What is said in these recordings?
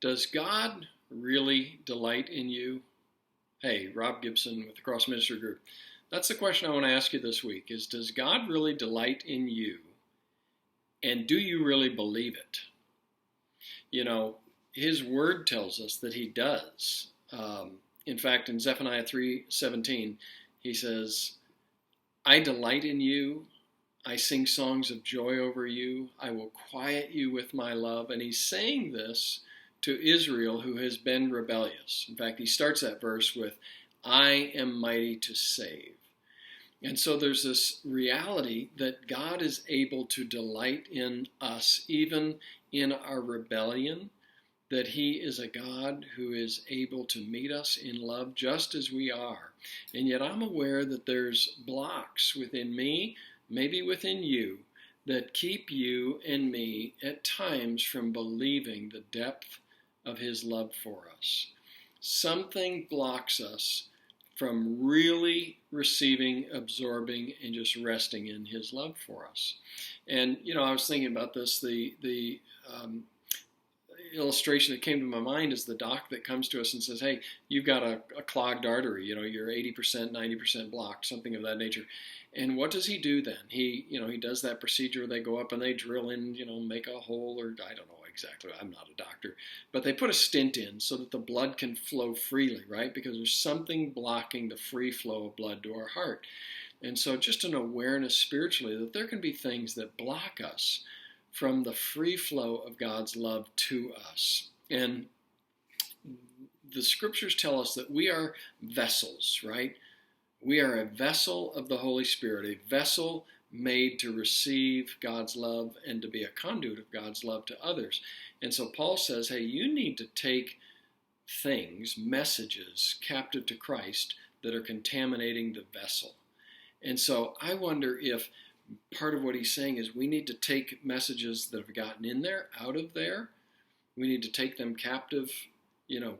Does God really delight in you? Hey, Rob Gibson with the Cross Ministry Group. That's the question I want to ask you this week is, does God really delight in you? And do you really believe it? You know, his word tells us that he does. In fact, in Zephaniah 3:17, he says, I delight in you. I sing songs of joy over you. I will quiet you with my love. And he's saying this to Israel who has been rebellious. In fact, he starts that verse with, I am mighty to save. And so there's this reality that God is able to delight in us, even in our rebellion, that he is a God who is able to meet us in love just as we are. And yet I'm aware that there's blocks within me, maybe within you, that keep you and me at times from believing the depth of his love for us. Something blocks us from really receiving, absorbing, and just resting in his love for us. And, you know, I was thinking about this, the illustration that came to my mind is the doc that comes to us and says, hey, you've got a clogged artery, you know, you're 80%, 90% blocked, something of that nature. And what does he do then? He does that procedure. They go up and they drill in, make a hole, or I don't know exactly. I'm not a doctor. But they put a stent in so that the blood can flow freely, right? Because there's something blocking the free flow of blood to our heart. And so just an awareness spiritually that there can be things that block us from the free flow of God's love to us. And the scriptures tell us that we are vessels, right? We are a vessel of the Holy Spirit, a vessel made to receive God's love and to be a conduit of God's love to others. And so Paul says, hey, you need to take things, messages, captive to Christ that are contaminating the vessel. And so I wonder if part of what he's saying is we need to take messages that have gotten in there, out of there. We need to take them captive,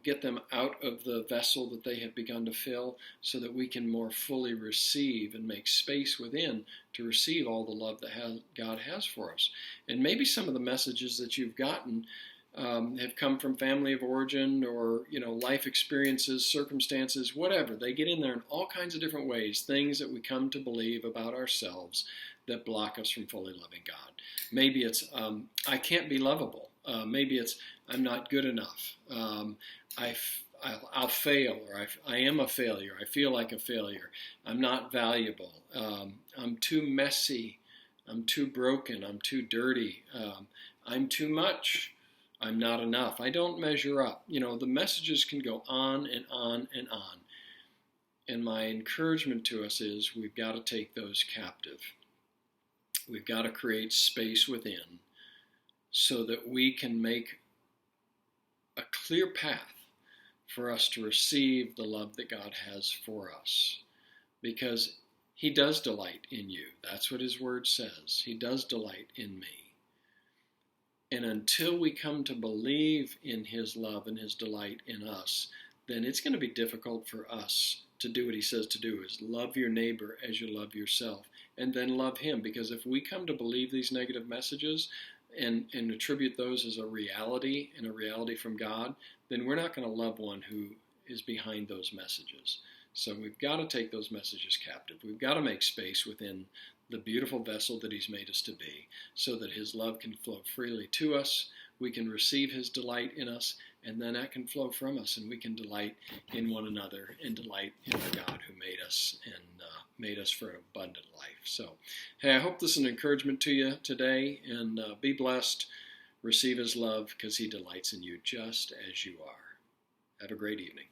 get them out of the vessel that they have begun to fill so that we can more fully receive and make space within to receive all the love that God has for us. And maybe some of the messages that you've gotten have come from family of origin or, life experiences, circumstances, whatever. They get in there in all kinds of different ways, things that we come to believe about ourselves that block us from fully loving God. Maybe it's, I can't be lovable. Maybe it's, I'm not good enough. I'll fail, or I am a failure. I feel like a failure. I'm not valuable. I'm too messy. I'm too broken. I'm too dirty. I'm too much. I'm not enough. I don't measure up. The messages can go on and on and on. And my encouragement to us is we've got to take those captive. We've got to create space within so that we can make a clear path for us to receive the love that God has for us. Because he does delight in you. That's what his word says. He does delight in me. And until we come to believe in his love and his delight in us, then it's going to be difficult for us to do what he says to do, is love your neighbor as you love yourself, and then love him. Because if we come to believe these negative messages and attribute those as a reality and a reality from God, then we're not going to love one who is behind those messages. So we've got to take those messages captive. We've got to make space within the beautiful vessel that he's made us to be so that his love can flow freely to us. We can receive his delight in us, and then that can flow from us, and we can delight in one another and delight in the God who made us and made us for an abundant life. So, hey, I hope this is an encouragement to you today, and be blessed. Receive his love because he delights in you just as you are. Have a great evening.